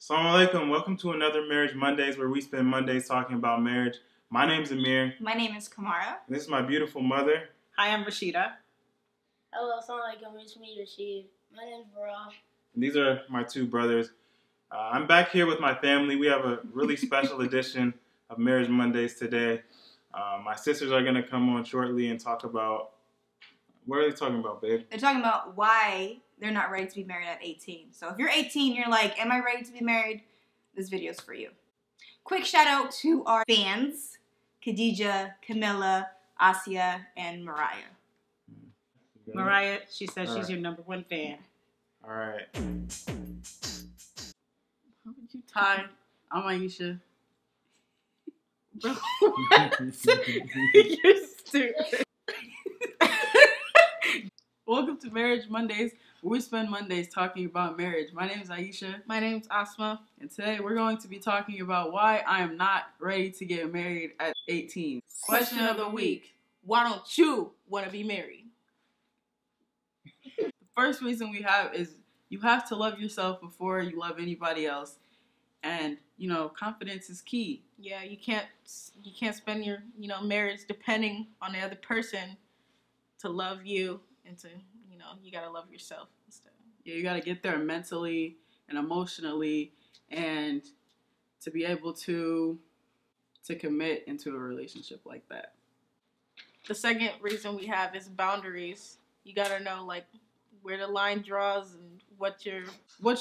Assalamu alaikum. Welcome to another Marriage Mondays where we spend Mondays talking about marriage. My name's Amir. My name is Kamara. And this is my beautiful mother. Hi, I'm Rashida. Hello, assalamu alaikum. It's me, Rashid. My name's Baral. And these are my two brothers. I'm back here with my family. We have a really special edition of Marriage Mondays today. My sisters are going to come on shortly and talk about... What are they talking about, babe? They're talking about why they're not ready to be married at 18. So if you're 18, you're like, am I ready to be married? This video's for you. Quick shout out to our fans, Khadija, Camilla, Asia, and Mariah. Mariah, she says she's your #1 fan. All right. How would you tie? I'm Aisha. Bro, you're stupid. Welcome to Marriage Mondays, where we spend Mondays talking about marriage. My name is Aisha. My name's Asma. And today we're going to be talking about why I am not ready to get married at 18. Question of the week. Why don't you want to be married? The first reason we have is you have to love yourself before you love anybody else. And, confidence is key. Yeah, you can't spend your, marriage depending on the other person to love you and to, you got to love yourself instead. Yeah, you got to get there mentally and emotionally and to be able to commit into a relationship like that. The second reason we have is boundaries. You got to know, where the line draws and what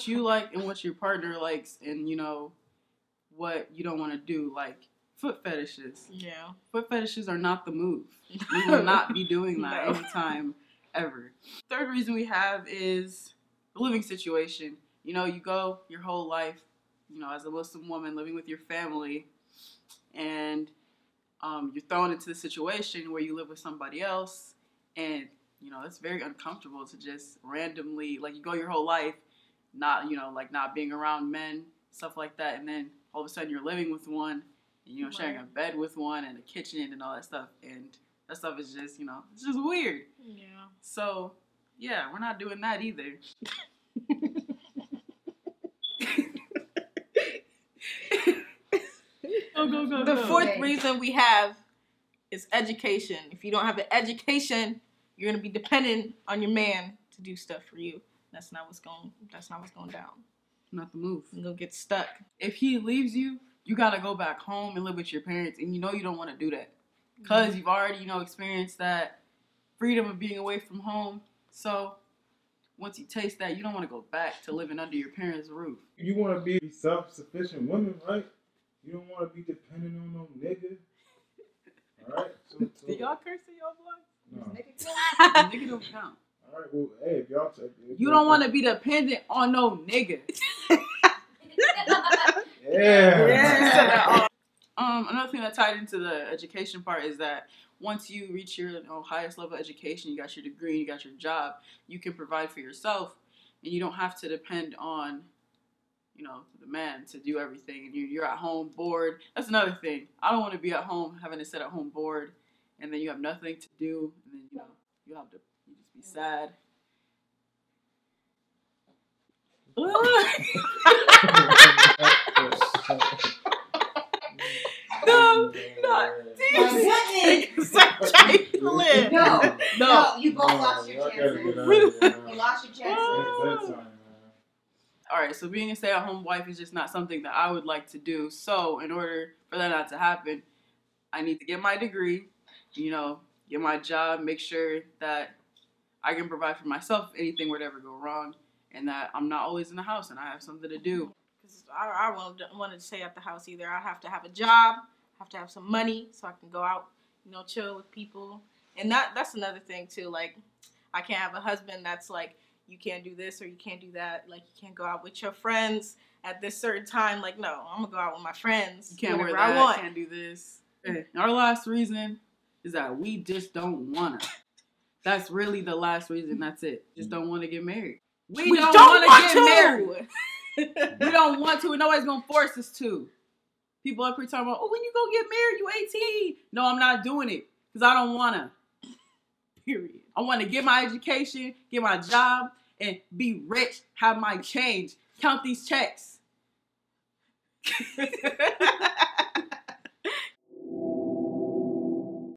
you like and what your partner likes and, what you don't want to do, like foot fetishes. Yeah. Foot fetishes are not the move. We will not be doing that anytime ever. Third reason we have is the living situation. You go your whole life, as a Muslim woman living with your family, and you're thrown into the situation where you live with somebody else, and it's very uncomfortable to just randomly, you go your whole life not being around men, stuff like that, and then all of a sudden you're living with one, and sharing a bed with one and a kitchen and all that stuff, and that stuff is just, it's just weird. Yeah. So, yeah, we're not doing that either. Go. The fourth reason we have is education. If you don't have an education, you're gonna be dependent on your man to do stuff for you. That's not what's going down. Not the move. You're gonna get stuck. If he leaves you, you gotta go back home and live with your parents, and you don't want to do that. Because you've already, experienced that freedom of being away from home. So, once you taste that, you don't want to go back to living under your parents' roof. You want to be self-sufficient women, right? You don't want to be dependent on no nigga. All right? So, do y'all curse in y'all blood? No. Nigga don't count. All right, well, hey, if y'all... You don't want to be dependent on no nigga. Yeah. Another thing that tied into the education part is that once you reach your highest level of education, you got your degree, you got your job, you can provide for yourself, and you don't have to depend on, the man to do everything, and you're at home bored. That's another thing. I don't want to be at home having to sit at home bored, and then you have nothing to do, and then you just be sad. No, you both lost your chances. You lost your chances. Alright, so being a stay-at-home wife is just not something that I would like to do. So, in order for that not to happen, I need to get my degree, get my job, make sure that I can provide for myself if anything would ever go wrong, and that I'm not always in the house and I have something to do. Because I won't want to stay at the house either. I have to have a job, have to have some money so I can go out, chill with people. And that's another thing too. I can't have a husband that's like, you can't do this or you can't do that. You can't go out with your friends at this certain time. No, I'm gonna go out with my friends. You can't wear that. I can't do this. Okay. Our last reason is that we just don't wanna. That's really the last reason. That's it. Just don't want to get married. We don't want to get married. We don't want to, and nobody's gonna force us to. People up here talking about, when you go get married, you 18. No, I'm not doing it because I don't wanna. Period. I want to get my education, get my job, and be rich, have my change, count these checks.